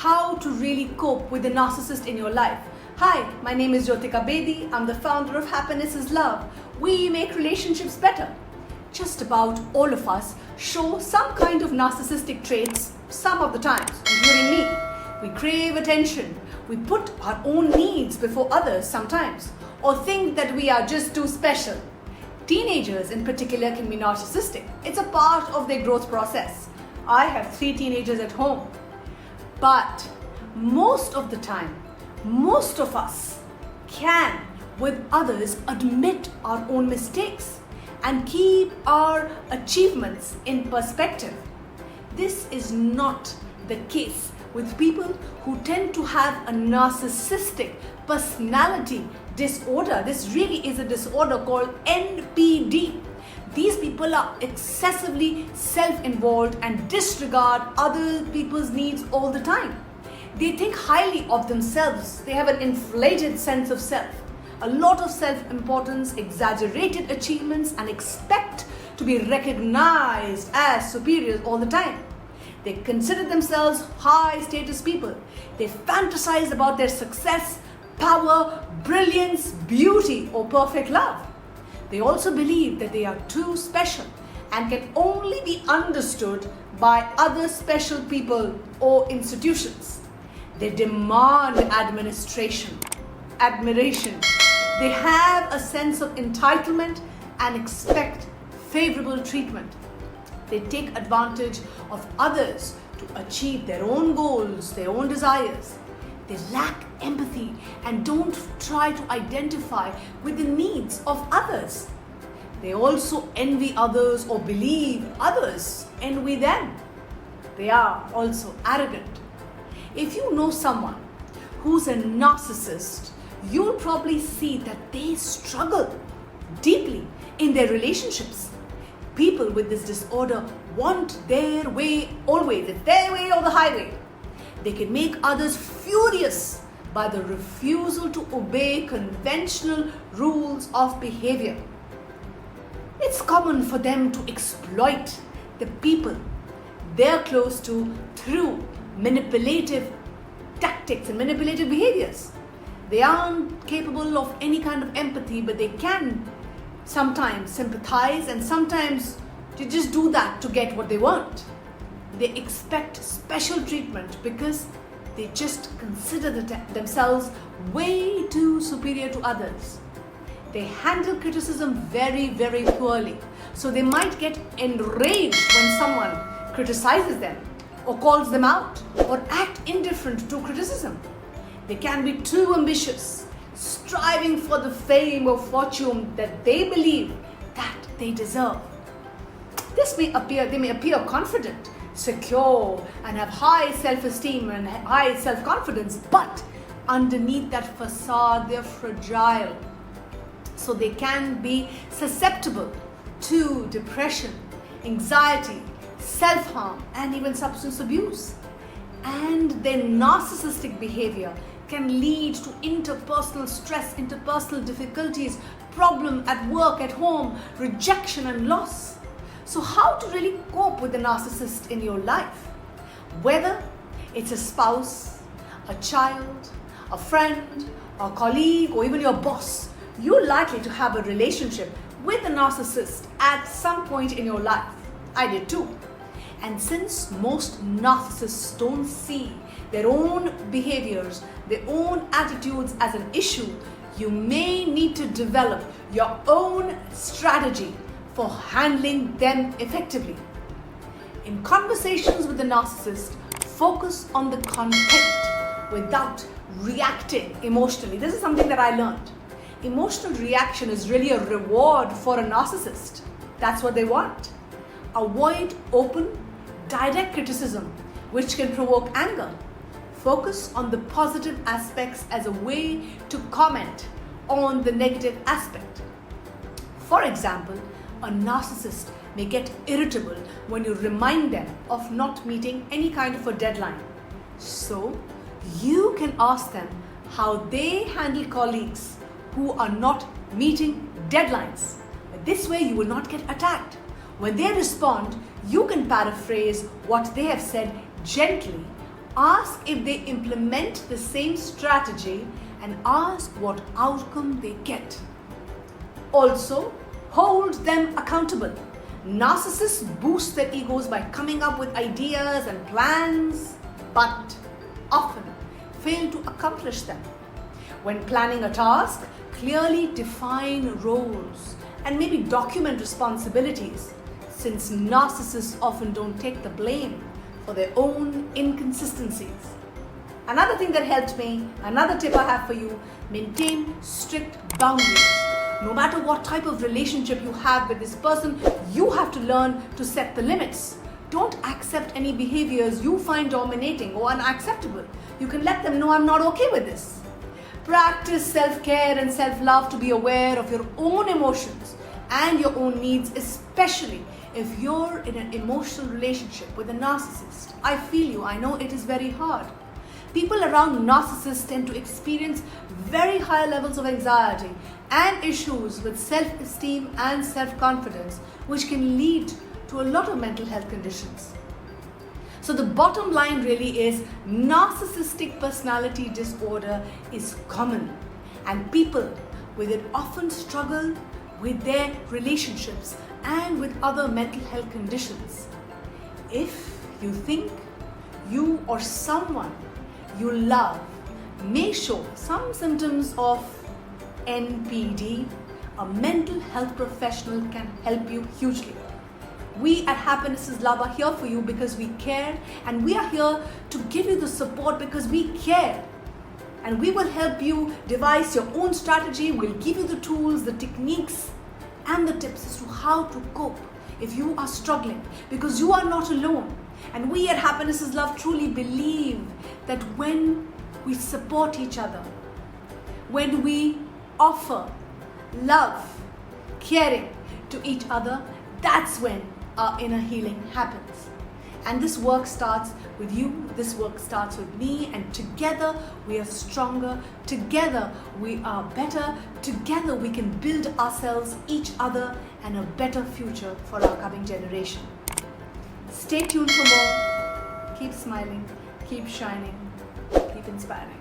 how to really cope with the narcissist in your life. Hi, my name is Jyotika Bedi. I'm the founder of Happiness is Love. We make relationships better. Just about all of us show some kind of narcissistic traits some of the times, including me. We crave attention. We put our own needs before others sometimes, or think that we are just too special. Teenagers in particular can be narcissistic. It's a part of their growth process. I have 3 teenagers at home. But most of the time, most of us can, with others, admit our own mistakes and keep our achievements in perspective. This is not the case with people who tend to have a narcissistic personality disorder. This really is a disorder called NPD. These people are excessively self-involved and disregard other people's needs all the time. They think highly of themselves. They have an inflated sense of self, a lot of self-importance, exaggerated achievements, and expect to be recognized as superiors all the time. They consider themselves high-status people. They fantasize about their success, power, brilliance, beauty, or perfect love. They also believe that they are too special and can only be understood by other special people or institutions. They demand admiration. They have a sense of entitlement and expect favorable treatment. They take advantage of others to achieve their own goals, their own desires. They lack empathy and don't try to identify with the needs of others. They also envy others or believe others envy them. They are also arrogant. If you know someone who's a narcissist, you'll probably see that they struggle deeply in their relationships. People with this disorder want their way always. It's their way or the highway. They can make others furious by the refusal to obey conventional rules of behavior. It's common for them to exploit the people they're close to through manipulative tactics and manipulative behaviors. They aren't capable of any kind of empathy, but they can sometimes sympathize, and sometimes they just do that to get what they want. They expect special treatment because they just consider themselves way too superior to others. They handle criticism very, very poorly. So they might get enraged when someone criticizes them or calls them out or act indifferent to criticism. They can be too ambitious, striving for the fame or fortune that they believe that they deserve. They may appear confident, secure, and have high self-esteem and high self-confidence, but underneath that facade, they're fragile. So they can be susceptible to depression, anxiety, self-harm, and even substance abuse. And their narcissistic behavior can lead to interpersonal stress, interpersonal difficulties, problem at work, at home, rejection and loss. So how to really cope with the narcissist in your life? Whether it's a spouse, a child, a friend, a colleague, or even your boss, you're likely to have a relationship with a narcissist at some point in your life. I did too. And since most narcissists don't see their own behaviors, their own attitudes as an issue, you may need to develop your own strategy for handling them effectively. In conversations with the narcissist, focus on the content without reacting emotionally. This is something that I learned. Emotional reaction is really a reward for a narcissist. That's what they want. Avoid open, direct criticism, which can provoke anger. Focus on the positive aspects as a way to comment on the negative aspect. For example, a narcissist may get irritable when you remind them of not meeting any kind of a deadline. So, you can ask them how they handle colleagues who are not meeting deadlines. This way you will not get attacked. When they respond, you can paraphrase what they have said gently Ask if they implement the same strategy and ask what outcome they get. Also, hold them accountable. Narcissists boost their egos by coming up with ideas and plans, but often fail to accomplish them. When planning a task, clearly define roles and maybe document responsibilities, since narcissists often don't take the blame for their own inconsistencies. Another thing that helped me, another tip I have for you, maintain strict boundaries. No matter what type of relationship you have with this person, you have to learn to set the limits. Don't accept any behaviors you find dominating or unacceptable. You can let them know, I'm not okay with this. Practice self-care and self-love to be aware of your own emotions and your own needs, especially if you're in an emotional relationship with a narcissist. I feel you, I know it is very hard. People around narcissists tend to experience very high levels of anxiety and issues with self-esteem and self-confidence, which can lead to a lot of mental health conditions. So the bottom line really is narcissistic personality disorder is common, and people with it often struggle with their relationships and with other mental health conditions. If you think you or someone you love may show some symptoms of NPD, a mental health professional can help you hugely. We at Happiness is Love are here for you because we care, and we are here to give you the support because we care. And we will help you devise your own strategy. We'll give you the tools, the techniques, and the tips as to how to cope if you are struggling, because you are not alone. And we at Happiness is Love truly believe that when we support each other, when we offer love, caring to each other, that's when our inner healing happens. And this work starts with you, this work starts with me, and together we are stronger, together we are better, together we can build ourselves, each other, and a better future for our coming generation. Stay tuned for more. Keep smiling, keep shining, keep inspiring.